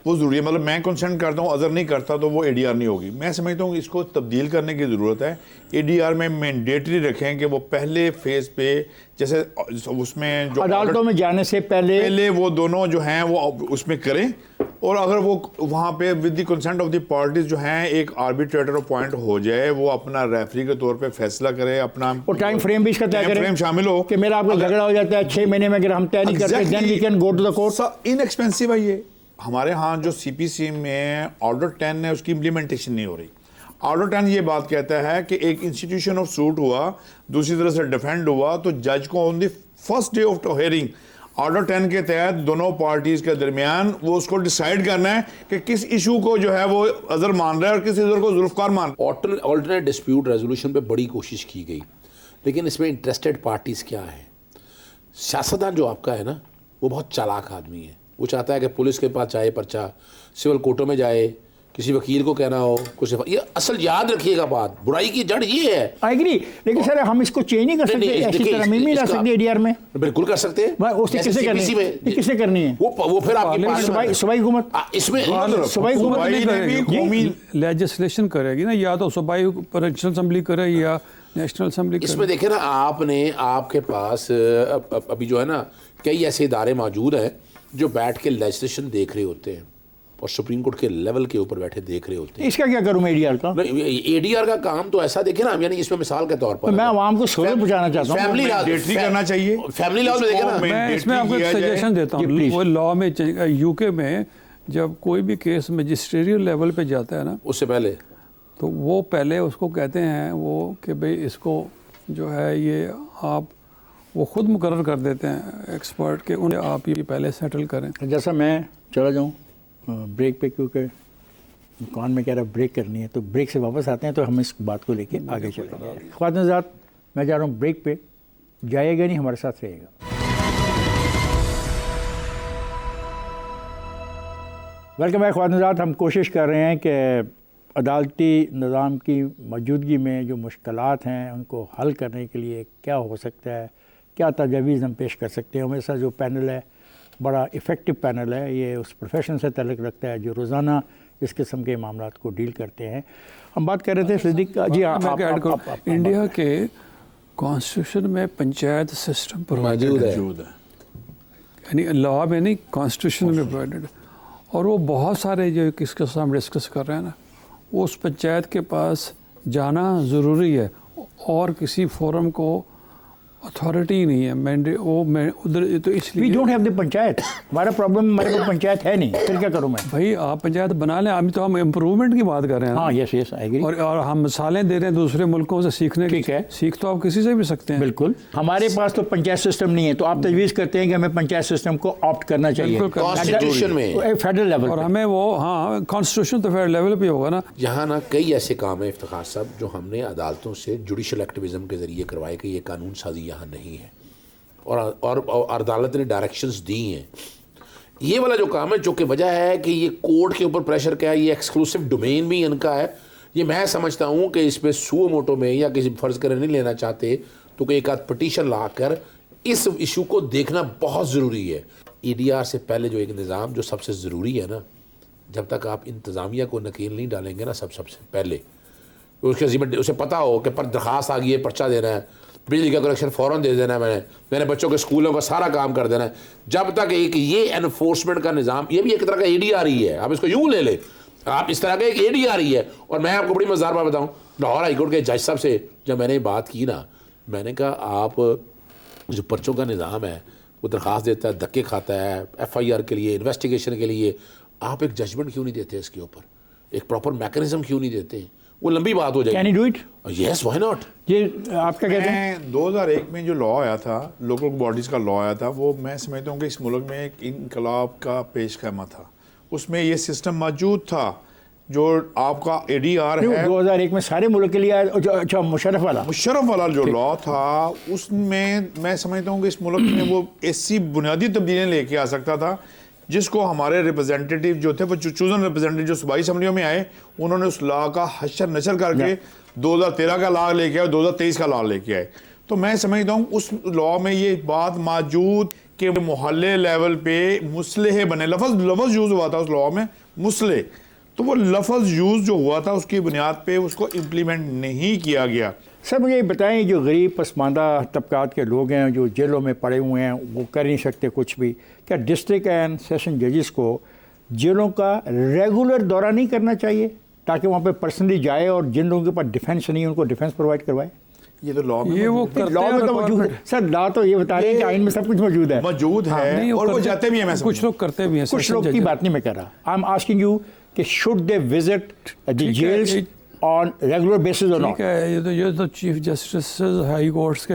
वो ज़रूरी है। मतलब मैं कंसेंट करता हूँ, अगर नहीं करता तो वो ADR नहीं होगी। मैं समझता हूँ इसको तब्दील करने की ज़रूरत है। ADR में मैंडेटरी रखें कि वो पहले फेज़ पे, जैसे उसमें जो अदालतों में जाने से पहले वो दोनों जो हैं वो उसमें करें, और अगर वो वहाँ पे with the consent of the parties जो हैं एक आर्बिट्रेटर अपॉइंट हो जाए, वो अपना रेफरी के तौर पे फैसला करे, अपना और टाइम फ्रेम भी इसका तय करें, फ्रेम शामिल हो कि मेरा आपका झगड़ा हो जाता है 6 महीने में, अगर हम तय नहीं करते then we can go to the court. Inexpensive है ये। हमारे यहाँ जो CPC में ऑर्डर 10 है उसकी इम्प्लीमेंटेशन नहीं हो रही। ऑर्डर 10 ये बात कहता है कि एक इंस्टीट्यूशन ऑफ सूट हुआ, दूसरी तरह से डिफेंड हुआ, तो जज को on the first day of hearing order 10 के तहत दोनों पार्टीज के दरमियान वो उसको डिसाइड करना है कि किस इशू को जो है वो अजर मान रहा है और किस इशू को जुल्फकार मान। ऑल्टरनेट डिस्प्यूट रेजोल्यूशन पे बड़ी कोशिश की गई, लेकिन इसमें इंटरेस्टेड पार्टीज क्या है? सियासतदान जो आपका है ना, वो बहुत चालाक आदमी है। वो चाहता है कि पुलिस के पास जाए पर्चा, सिविल कोर्टों में जाए, किसी वकील को कहना हो कुछ। ये असल याद रखिएगा बात, बुराई की जड़ ये है। आई एग्री, लेकिन सर हम इसको चेंज नहीं कर सकते, ऐसी तरमीम नहीं ला सकते ADR में। बिल्कुल कर सकते हैं। उससे किसे करनी है? वो फिर आपके पास सूबाई हुकूमत इसमें सूबाई हुकूमत लेजिस्लेशन करेगी ना, या तो सूबाई प्रोविंशियल असेंबली करे या नेशनल असेंबली करे। इसमें देखे ना, आपके पास अभी जो है ना कई ऐसे इदारे मौजूद हैं जो बैठ के लेजिस्लेशन देख रहे होते हैं और सुप्रीम कोर्ट के लेवल के ऊपर बैठे देख रहे होते हैं। इसका क्या करूं मैं ADR का? ADR का काम तो ऐसा देखे ना, यानी इसमें मिसाल के तौर पर मैं आवाम को सोच पहुंचाना चाहता हूं, फैमिली करना चाहिए। फैमिली लॉ में देखे ना, मैं इसमें आपको एक सजेशन देता हूँ। वो लॉ में UK में जब कोई भी केस मजिस्ट्रेरियल लेवल पे जाता है ना, उससे पहले तो वो पहले उसको कहते हैं वो कि भाई इसको जो है ये आप वो ख़ुद मुकर्रर कर देते हैं एक्सपर्ट के, उन्हें आप ये पहले सेटल करें। जैसा मैं चला जाऊँ ब्रेक पे, क्योंकि कौन में कह रहा ब्रेक करनी है, तो ब्रेक से वापस आते हैं तो हम इस बात को लेके आगे चलेंगे। ख्वातीन हज़रात, मैं जा रहा हूँ ब्रेक पे, जाइएगा नहीं, हमारे साथ रहेगा। वेलकम बैक ख्वातीन हज़रात। हम कोशिश कर रहे हैं कि अदालती निज़ाम की मौजूदगी में जो मुश्किलात हैं उनको हल करने के लिए क्या हो सकता है, क्या तजावीज़ हम पेश कर सकते हैं। हमेशा जो पैनल है बड़ा इफ़ेक्टिव पैनल है, ये उस प्रोफेशन से ताल्लुक़ रखता है जो रोज़ाना इस किस्म के मामलों को डील करते हैं। हम बात कर रहे थे सिद्दीक जी, हाँ इंडिया के कॉन्स्टिट्यूशन में पंचायत सिस्टम मौजूद है, यानी लॉ में नहीं, कॉन्स्टिट्यूशन में प्रोवाइडेड। और वो बहुत सारे जो किसके साथ हम डिस्कस कर रहे हैं ना, वो उस पंचायत के पास जाना ज़रूरी है, और किसी फोरम को अथॉरिटी नहीं है मैंडे वो मैं उधर, तो इसलिए we don't have the panchayat. हमारा प्रॉब्लम, हमारे पास पंचायत है नहीं, फिर क्या करूँ मैं? भाई आप पंचायत बना लें, अभी तो हम इम्प्रूवमेंट की बात कर रहे हैं। हाँ, यस यस, आई एग्री। और हम मिसालें दे रहे हैं दूसरे मुल्कों से सीखने की। ठीक है, सीख तो आप किसी से भी सकते हैं। बिल्कुल। हमारे पास तो पंचायत सिस्टम नहीं है, तो आप तजवीज़ करते हैं कि हमें पंचायत सिस्टम को ऑप्ट करना चाहिए कॉन्स्टिट्यूशन में, फेडरल लेवल और हमें वो, हाँ कॉन्स्टिट्यूशन तो फेडरल लेवल पे होगा ना। यहाँ ना कई ऐसे काम है इफ्तिखार साहब जो हमने अदालतों से जुडिशल एक्टिविज़म के ज़रिए करवाए कि ये कानून साजी यहाँ नहीं है, और अदालत ने डायरेक्शंस दी हैं। ये वाला जो काम है, जो कि वजह है कि ये कोर्ट के ऊपर प्रेशर क्या है, ये एक्सक्लूसिव डोमेन भी इनका है। ये मैं समझता हूँ कि इस पर सुओ मोटो में या किसी फ़र्ज़ कर नहीं लेना चाहते तो कोई एक आध पटिशन ला कर इस इशू को देखना बहुत ज़रूरी है। EDR से पहले जो एक निज़ाम जो सबसे ज़रूरी है ना, जब तक आप इंतज़ामिया को नकील नहीं डालेंगे ना सबसे पहले, उसके ज़िम्मे उसे पता हो कि पर दरख्वास्त आ गई है, पर्चा देना है, बिजली का कनेक्शन फ़ौरन दे देना है, मैंने बच्चों के स्कूलों का सारा काम कर देना है। जब तक एक ये एनफोर्समेंट का निज़ाम, ये भी एक तरह का EDR ही है, आप इसको यूँ ले लें, आप इस तरह का एक EDR ही है। और मैं आपको बड़ी मज़ेदार बात बताऊँ, लाहौर हाई कोर्ट के जज साहब से जब मैंने बात की ना, मैंने कहा आप जो पर्चों का निज़ाम है, वो दरख्वास्त देता है, धक्के खाता है FIR के लिए, इन्वेस्टिगेशन के लिए, आप एक जजमेंट क्यों नहीं देते इसके ऊपर, एक प्रॉपर मैकेनिज्म क्यों नहीं देते? वो लंबी बात हो जाएगी। Can you do it? Yes, why not? ये आप क्या कहते हैं? 2001 में जो लॉ आया था, लोकल बॉडीज़ का लॉ आया था, वो मैं समझता हूँ कि इस मुल्क में एक इनकलाब का पेश खैमा था। उसमें ये सिस्टम मौजूद था जो आपका ADR है। 2001 में सारे मुल्क के लिए अच्छा, मुशर्रफ वाला जो लॉ था, उसमें मैं समझता हूँ कि इस मुल्क में वो ऐसी बुनियादी तब्दीलियाँ लेके आ सकता था जिसको हमारे रिप्रेजेंटेटिव जो थे, वो चूजन रिप्रेजेंटेटिव जो सूबाई असम्बलियों में आए, उन्होंने उस लॉ का हशर नशर करके 2013 का लॉ लेके आए, 2023 का लॉ लेके आए। तो मैं समझता हूँ उस लॉ में ये बात मौजूद कि मोहल्ले लेवल पे मुसलह बने, लफ्ज़ यूज़ हुआ था उस लॉ में, मुसलह, तो वो लफ्ज़ यूज़ जो हुआ था उसकी बुनियाद पे उसको इम्प्लीमेंट नहीं किया गया। सर मुझे बताएं, जो गरीब पसमानदा तबकात के लोग हैं जो जेलों में पड़े हुए हैं, वो कर नहीं सकते कुछ भी, क्या डिस्ट्रिक्ट एंड सेशन जजेस को जेलों का रेगुलर दौरा नहीं करना चाहिए ताकि वहाँ पे पर्सनली जाए और जिन लोगों के पास डिफेंस नहीं है उनको डिफेंस प्रोवाइड करवाए? ये तो लॉ में, ये वो लॉ में तो मौजूद है सर। लॉ तो ये बता रहे हैं कि आइन में सब कुछ मौजूद है, है, और वो जाते भी हैं। मैं कुछ लोग करते भी हैं, कुछ लोग की बात नहीं मैं कर रहा। आई एम आस्किंग यू कि should they visit the jails on regular basis और नॉट? ठीक है, ये तो चीफ जस्टिस हाई कोर्ट्स के,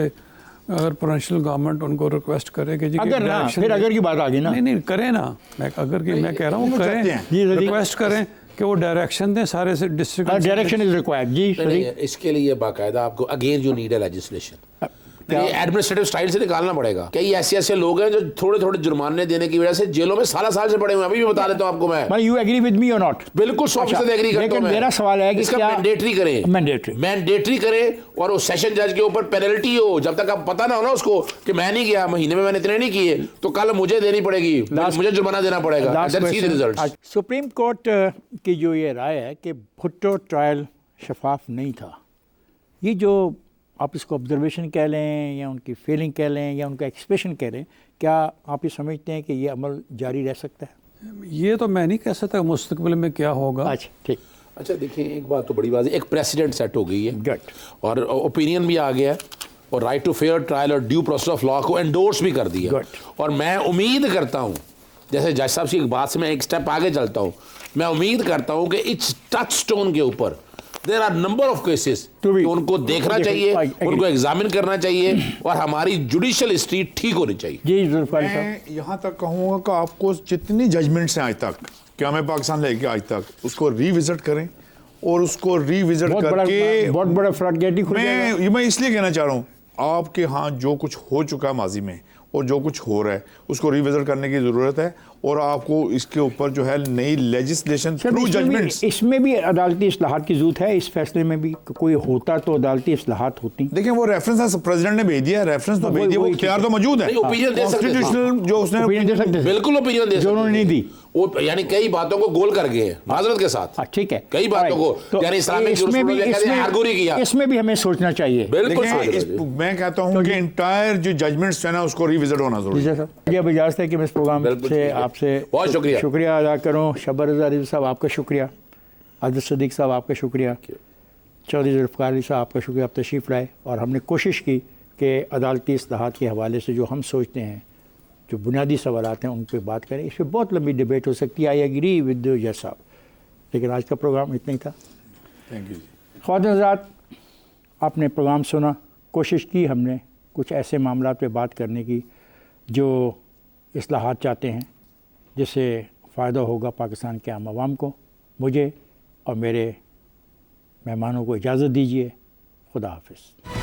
अगर प्रोविंशियल गवर्नमेंट उनको रिक्वेस्ट करे कि जी अगर ना, फिर अगर की बात आ गई ना, नहीं करें ना, मैं अगर की मैं कह रहा हूँ करें, रिक्वेस्ट करें कि वो डायरेक्शन दें सारे से डिस्ट्रिक्ट। डायरेक्शन इज रिक्वायर्ड जी। इसके लिए बाकायदा आपको again you need a legislation, ये एडमिनिस्ट्रेटिव स्टाइल से निकालना पड़ेगा। कई ऐसे लोग हैं जो थोड़े थोड़े जुर्माने देने की वजह से जेलों में साल से पड़े हुए हैं। अभी भी बता देता हूँ आपको मैं। यू एग्री विद मी और नॉट? बिल्कुल 100% एग्री करता हूं मैं। मेरा सवाल है कि इसका मैंडेटरी करें, मैंडेटरी करें, और वो सेशन जज के ऊपर पेनल्टी हो। जब तक आप पता ना हो ना उसको कि मैं नहीं किया, महीने में मैंने इतने नहीं किए, तो कल मुझे देनी पड़ेगी, मुझे जुर्माना देना पड़ेगा। सुप्रीम कोर्ट की जो ये राय है कि भुट्टो ट्रायल शफाफ नहीं था, ये जो आप इसको ऑब्जर्वेशन कह लें या उनकी फीलिंग कह लें या उनका एक्सप्रेशन कह लें, क्या आप ये समझते हैं कि ये अमल जारी रह सकता है? ये तो मैं नहीं कह सकता मुस्तकबिल में क्या होगा। अच्छा ठीक। अच्छा देखिए, एक बात तो बड़ी बात है, एक प्रेसिडेंट सेट हो गई है, गुड, और ओपिनियन भी आ गया है, और राइट टू फेयर ट्रायल और ड्यू प्रोसेस ऑफ लॉ को एंडोर्स भी कर दिया। Good. और मैं उम्मीद करता हूँ जैसे जज साहब की एक बात से मैं एक स्टेप आगे चलता हूँ, मैं उम्मीद करता हूँ कि इस टच स्टोन के ऊपर there are number of cases उनको देखना चाहिए, उनको एग्जामिन करना चाहिए और हमारी जुडिशियल हिस्ट्री ठीक होनी चाहिए। जी जुल्फिकार साहब, मैं यहाँ तक कहूँगा कि आपको जितनी जजमेंट्स हैं आज तक, क्या मैं पाकिस्तान लेके आज तक, उसको रिविजिट करें और उसको रिविजिट करके बहुत बड़ा फ्लड गेट खुल जाएगा। मैं इसलिए कहना चाह रहा हूँ, आपके यहाँ जो कुछ हो चुका है माजी में और जो कुछ हो रहा है उसको रिविजिट करने की ज़रूरत है और आपको इसके ऊपर जो है नई लेजिस्लेशन थ्रू जजमेंट्स। इसमें भी अदालती इस्लाहात की जरूरत है। इस फैसले में भी कोई होता तो अदालती इस्लाहात होती। देखिए वो रेफरेंस प्रेसिडेंट ने भेज दिया, रेफरेंस तो भेज दिया, वो इख्तियार तो मौजूद है, ओपिनियन दे सकते हैं, कॉन्स्टिट्यूशनल जो उसने ओपिनियन दे सकते थे, बिल्कुल ओपिनियन दे जो उन्होंने नहीं दी, वो यानी कई बातों को गोल कर गए हैं माजरत के साथ। ठीक है, कई बातों को तो यानी इस्लामिक इसमें भी आर्गू नहीं किया, इसमें भी हमें सोचना चाहिए। बिल्कुल मैं कहता हूँ कि इंटायर जो जजमेंट्स है ना उसको रिविजिट होना जरूरी है। अब इजाजत है कि मैं इस प्रोग्राम से आपसे बहुत शुक्रिया अदा करूँ। शबर रज़ा रिजवी साहब आपका शुक्रिया, आदिल सदीक साहब आपका शुक्रिया, चौधरी जुल्फ़िकार अली साहब आपका शुक्रिया, आप तशरीफ़ लाए और हमने कोशिश की कि अदालती इस्लाहात के हवाले से जो हम सोचते हैं, जो बुनियादी सवालात हैं, उन पर बात करें। इस पर बहुत लंबी डिबेट हो सकती है, आई एग्री विद जज साहब, लेकिन आज का प्रोग्राम इतना ही था। Thank you. ख्वातीन हज़रात, आपने प्रोग्राम सुना, कोशिश की हमने कुछ ऐसे मामलों पे बात करने की जो इस्लाहात चाहते हैं, जिससे फ़ायदा होगा पाकिस्तान के आम आवाम को। मुझे और मेरे मेहमानों को इजाज़त दीजिए। खुदा हाफिज़।